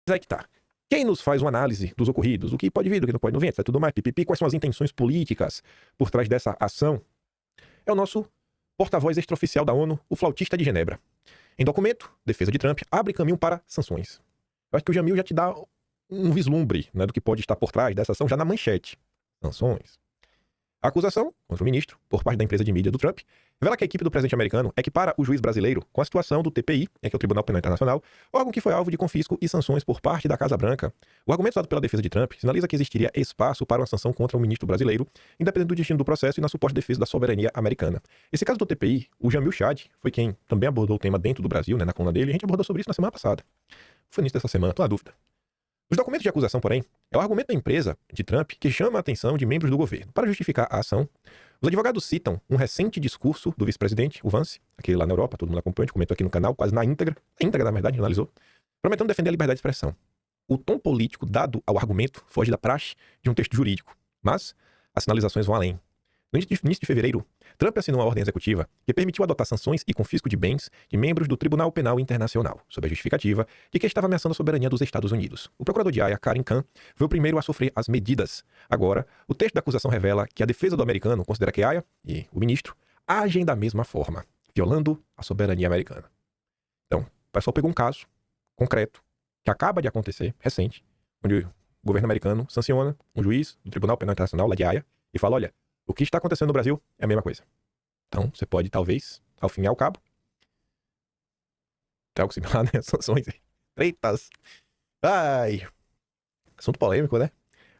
Aí que tá. Quem nos faz uma análise dos ocorridos, o que pode vir, do que não pode não vir, etc, tudo mais, pipipi, quais são as intenções políticas por trás dessa ação, é o nosso porta-voz extraoficial da ONU, o flautista de Genebra. Em documento, defesa de Trump abre caminho para sanções. Eu acho que o Jamil já te dá um vislumbre, né, do que pode estar por trás dessa ação já na manchete. Sanções. A acusação contra o ministro, por parte da empresa de mídia do Trump, revela que a equipe do presidente americano equipara o juiz brasileiro com a situação do TPI, que é o Tribunal Penal Internacional, órgão que foi alvo de confisco e sanções por parte da Casa Branca. O argumento dado pela defesa de Trump sinaliza que existiria espaço para uma sanção contra o ministro brasileiro, independente do destino do processo e na suposta defesa da soberania americana. Esse caso do TPI, o Jamil Chad foi quem também abordou o tema dentro do Brasil, né, na coluna dele, e a gente abordou sobre isso na semana passada. Foi no início dessa semana, tô na dúvida. Os documentos de acusação, porém, é o argumento da empresa de Trump que chama a atenção de membros do governo. Para justificar a ação, os advogados citam um recente discurso do vice-presidente, o Vance, aquele lá na Europa, todo mundo acompanha, a gente comentou aqui no canal, quase na íntegra, na verdade, analisou, prometendo defender a liberdade de expressão. O tom político dado ao argumento foge da praxe de um texto jurídico, mas as sinalizações vão além. No início de fevereiro, Trump assinou uma ordem executiva que permitiu adotar sanções e confisco de bens de membros do Tribunal Penal Internacional, sob a justificativa de que estava ameaçando a soberania dos Estados Unidos. O procurador de Haia, Karim Khan, foi o primeiro a sofrer as medidas. Agora, o texto da acusação revela que a defesa do americano considera que Haia e o ministro agem da mesma forma, violando a soberania americana. Então, o pessoal pegou um caso concreto que acaba de acontecer, recente, onde o governo americano sanciona um juiz do Tribunal Penal Internacional, lá de Haia, e fala, olha, o que está acontecendo no Brasil é a mesma coisa. Então, você pode, talvez, ao fim e ao cabo, ter algo similar, né? Sanções. Treitas. Ai. Assunto polêmico, né?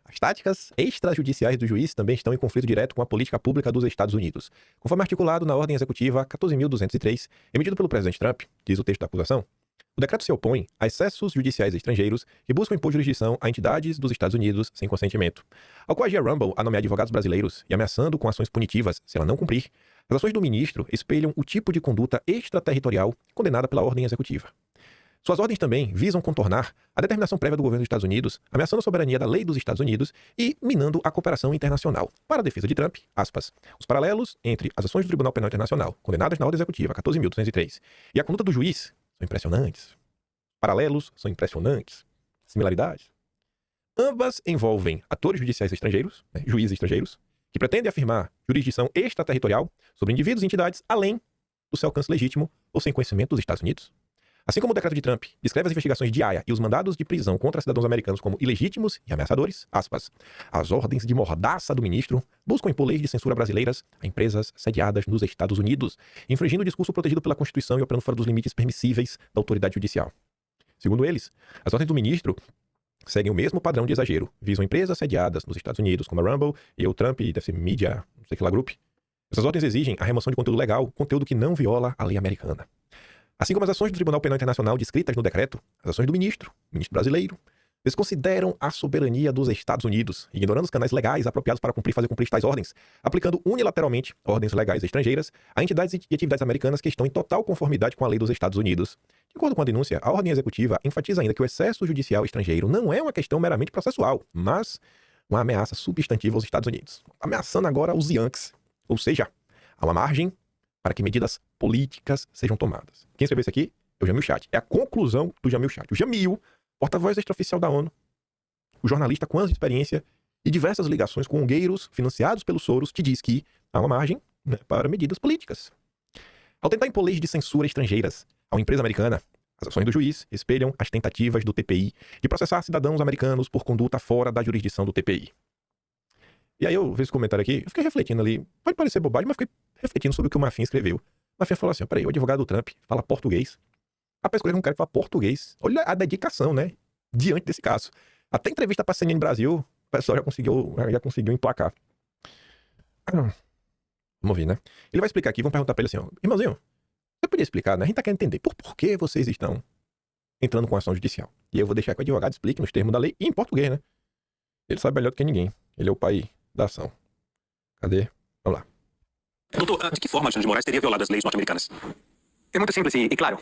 As táticas extrajudiciais do juiz também estão em conflito direto com a política pública dos Estados Unidos. Conforme articulado na Ordem Executiva 14.203, emitido pelo presidente Trump, diz o texto da acusação, o decreto se opõe a excessos judiciais estrangeiros que buscam impor jurisdição a entidades dos Estados Unidos sem consentimento. Ao coagir a Rumble a nomear advogados brasileiros e ameaçando com ações punitivas se ela não cumprir, as ações do ministro espelham o tipo de conduta extraterritorial condenada pela ordem executiva. Suas ordens também visam contornar a determinação prévia do governo dos Estados Unidos, ameaçando a soberania da lei dos Estados Unidos e minando a cooperação internacional. Para a defesa de Trump, aspas, os paralelos entre as ações do Tribunal Penal Internacional, condenadas na ordem executiva 14.203, e a conduta do juiz são impressionantes. Paralelos são impressionantes. Similaridades. Ambas envolvem atores judiciais estrangeiros, né, juízes estrangeiros, que pretendem afirmar jurisdição extraterritorial sobre indivíduos e entidades além do seu alcance legítimo ou sem conhecimento dos Estados Unidos. Assim como o decreto de Trump descreve as investigações de Haia e os mandados de prisão contra cidadãos americanos como ilegítimos e ameaçadores, aspas, as ordens de mordaça do ministro buscam impor leis de censura brasileiras a empresas sediadas nos Estados Unidos, infringindo o discurso protegido pela Constituição e operando fora dos limites permissíveis da autoridade judicial. Segundo eles, as ordens do ministro seguem o mesmo padrão de exagero, visam empresas sediadas nos Estados Unidos, como a Rumble e o Trump, deve ser Media, não sei que lá, Group. Essas ordens exigem a remoção de conteúdo legal, conteúdo que não viola a lei americana. Assim como as ações do Tribunal Penal Internacional descritas no decreto, as ações do ministro brasileiro, desconsideram a soberania dos Estados Unidos, ignorando os canais legais apropriados para fazer cumprir tais ordens, aplicando unilateralmente ordens legais estrangeiras a entidades e atividades americanas que estão em total conformidade com a lei dos Estados Unidos. De acordo com a denúncia, a ordem executiva enfatiza ainda que o excesso judicial estrangeiro não é uma questão meramente processual, mas uma ameaça substantiva aos Estados Unidos, ameaçando agora os Yankees. Ou seja, há uma margem para que medidas políticas sejam tomadas. Quem escreveu isso aqui é o Jamil Chad. É a conclusão do Jamil Chad. O Jamil, porta-voz extraoficial da ONU, o jornalista com anos de experiência e diversas ligações com ongueiros financiados pelos Soros, te diz que há uma margem, né, para medidas políticas. Ao tentar impor leis de censura estrangeiras a uma empresa americana, as ações do juiz espelham as tentativas do TPI de processar cidadãos americanos por conduta fora da jurisdição do TPI. E aí eu vi esse comentário aqui, eu fiquei refletindo ali, pode parecer bobagem, mas fiquei refletindo sobre o que o Mafin escreveu. O Mafin falou assim, peraí, o advogado do Trump fala português. Rapaz, escolher um cara que fala português. Olha a dedicação, né, diante desse caso. Até entrevista pra CNN Brasil, o pessoal já conseguiu emplacar. Vamos ver, né? Ele vai explicar aqui, vamos perguntar pra ele assim, ó, irmãozinho, você podia explicar, né? A gente tá querendo entender por que vocês estão entrando com ação judicial. E eu vou deixar que o advogado explique nos termos da lei e em português, né? Ele sabe melhor do que ninguém. Ele é o pai da ação. Cadê? Vamos lá. Doutor, de que forma Alexandre de Moraes teria violado as leis norte-americanas? É muito simples e claro.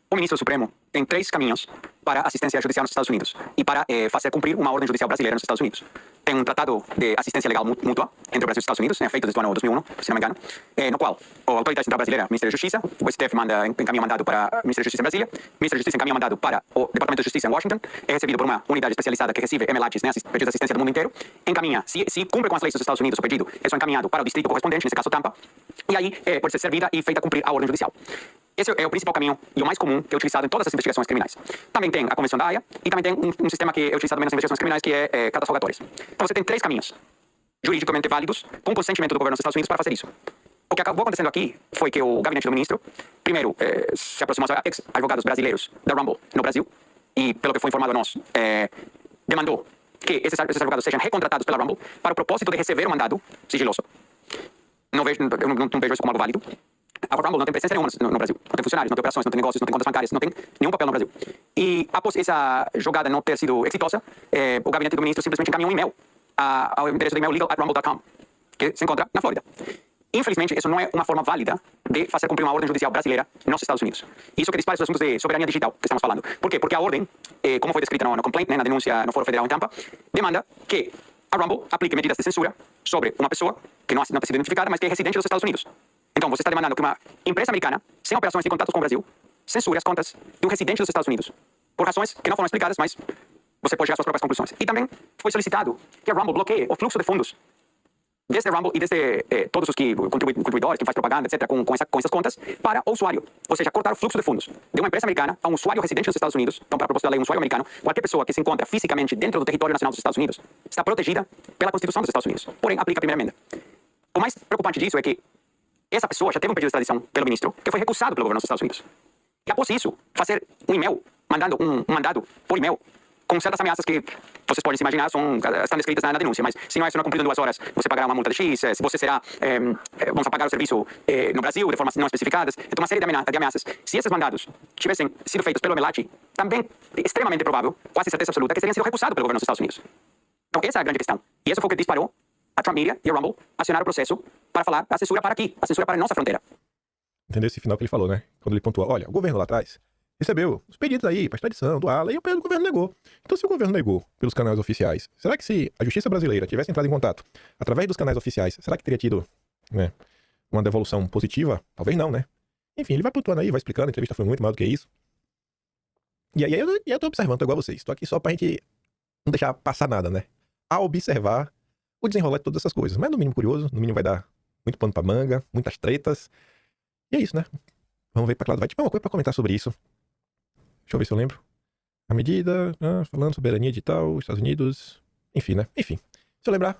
O ministro Supremo tem 3 caminhos para assistência judicial nos Estados Unidos e para fazer cumprir uma ordem judicial brasileira nos Estados Unidos. tem um tratado de assistência legal mútua entre o Brasil e os Estados Unidos, feito desde o ano 2001, se não me engano, no qual a Autoridade Central Brasileira, o Ministério da Justiça, o STF encaminha mandado para o Ministério da Justiça em Brasília, o Ministério da Justiça encaminha mandado para o Departamento de Justiça em Washington, é recebido por uma unidade especializada que recebe MLATs, pedidos de assistência do mundo inteiro, encaminha, se cumpre com as leis dos Estados Unidos o pedido, é só encaminhado para o distrito correspondente, nesse caso Tampa, e aí pode ser servida e feita cumprir a ordem judicial. Esse é o principal caminho e o mais comum que é utilizado em todas as investigações criminais. Também tem a Convenção da Haia e também tem um sistema que é utilizado nas investigações criminais que é cartas rogatórias. Então você tem 3 caminhos juridicamente válidos com consentimento do governo dos Estados Unidos para fazer isso. O que acabou acontecendo aqui foi que o gabinete do ministro, primeiro, se aproximou aos ex-advogados brasileiros da Rumble no Brasil e, pelo que foi informado a nós, demandou que esses advogados sejam recontratados pela Rumble para o propósito de receber um mandado sigiloso. Eu não vejo isso como algo válido. A Rumble não tem presença nenhuma no Brasil. Não tem funcionários, não tem operações, não tem negócios, não tem contas bancárias, não tem nenhum papel no Brasil. E após essa jogada não ter sido exitosa, o gabinete do ministro simplesmente encaminhou um e-mail ao endereço do e-mail legal@rumble.com, que se encontra na Flórida. Infelizmente, isso não é uma forma válida de fazer cumprir uma ordem judicial brasileira nos Estados Unidos. Isso que dispara os assuntos de soberania digital que estamos falando. Por quê? Porque a ordem, como foi descrita no complaint, na denúncia no Fórum Federal em Tampa, demanda que a Rumble aplique medidas de censura sobre uma pessoa que não tem sido identificada, mas que é residente dos Estados Unidos. Então, você está demandando que uma empresa americana, sem operações e contatos com o Brasil, censure as contas de um residente dos Estados Unidos. Por razões que não foram explicadas, mas você pode chegar às suas próprias conclusões. E também foi solicitado que a Rumble bloqueie o fluxo de fundos desde a Rumble e desde todos os contribuidores, que faz propaganda, etc., com essas contas, para o usuário. Ou seja, cortar o fluxo de fundos de uma empresa americana a um usuário residente dos Estados Unidos. Então, para a proposta da lei, um usuário americano, qualquer pessoa que se encontra fisicamente dentro do território nacional dos Estados Unidos, está protegida pela Constituição dos Estados Unidos. Porém, aplica a primeira emenda. O mais preocupante disso é que essa pessoa já teve um pedido de extradição pelo ministro, que foi recusado pelo governo dos Estados Unidos. E após isso, fazer um e-mail, mandando um mandado por e-mail, com certas ameaças que vocês podem se imaginar, estão descritas na denúncia, mas se não é cumprido em 2 horas, você pagará uma multa de X, se você será, vamos pagar o serviço no Brasil de formas não especificadas, então uma série de ameaças. Se esses mandados tivessem sido feitos pelo MLAT, também é extremamente provável, quase certeza absoluta, que teriam sido recusados pelo governo dos Estados Unidos. Então essa é a grande questão. E isso foi o que disparou a Trump Media e a Rumble acionaram o processo para falar a censura para aqui, a censura para a nossa fronteira. Entendeu esse final que ele falou, né? Quando ele pontuou, olha, o governo lá atrás recebeu os pedidos aí para extradição do Alan e o governo negou. Então, se o governo negou pelos canais oficiais, será que se a justiça brasileira tivesse entrado em contato através dos canais oficiais, será que teria tido, né, uma devolução positiva? Talvez não, né? Enfim, ele vai pontuando aí, vai explicando, a entrevista foi muito mais do que isso. E aí eu tô observando, tô igual a vocês. Tô aqui só pra gente não deixar passar nada, né? A observar o desenrolar de todas essas coisas. Mas no mínimo curioso, no mínimo vai dar muito pano pra manga, muitas tretas. E é isso, né? Vamos ver pra que lado vai. Tipo, uma coisa pra comentar sobre isso. Deixa eu ver se eu lembro. A medida, falando soberania digital, Estados Unidos. Enfim, né? Enfim. Se eu lembrar,